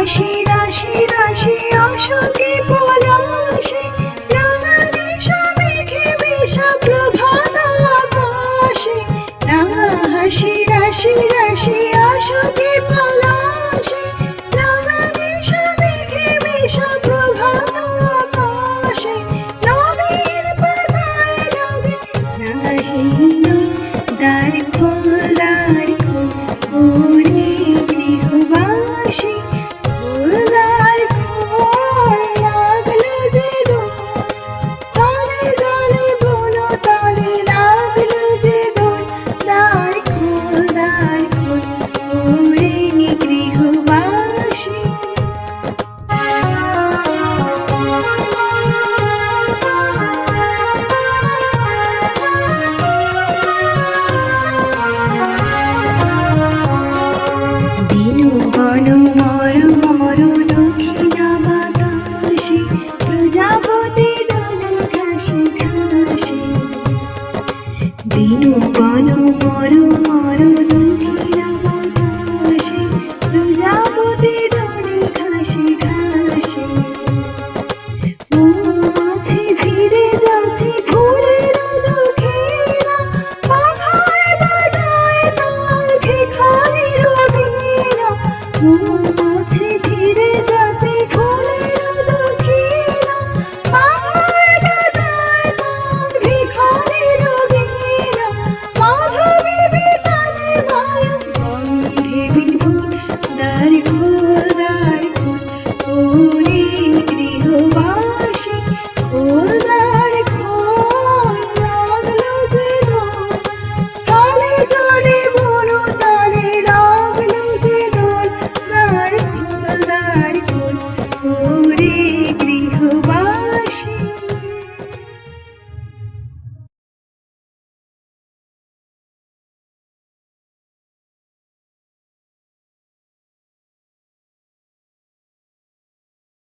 রাশি রাশি রাশি অশোকে পলাশে রাঙা নিশা মেঘে মেশা প্রভাত আকাশে রাঙা হাসি রাশি রাশি অশোকে পলাশে রাঙা নিশা মেঘে মেশা প্রভাত আকাশে নবীন পাতায় লাগে রাঙা হিন্দু দ্বার খোল ওরে গৃহবাসী খোল দ্বার খোল লাগলো যে দোল তলে তলে বনো তলে লাগলো যে দোল দ্বার খোল ওরে গৃহবাসী। দিনু বন মর মর দক্ষিণা বাতাসে প্রজাপতি দল ঘাসে ঘাসে দিনু বন মর মর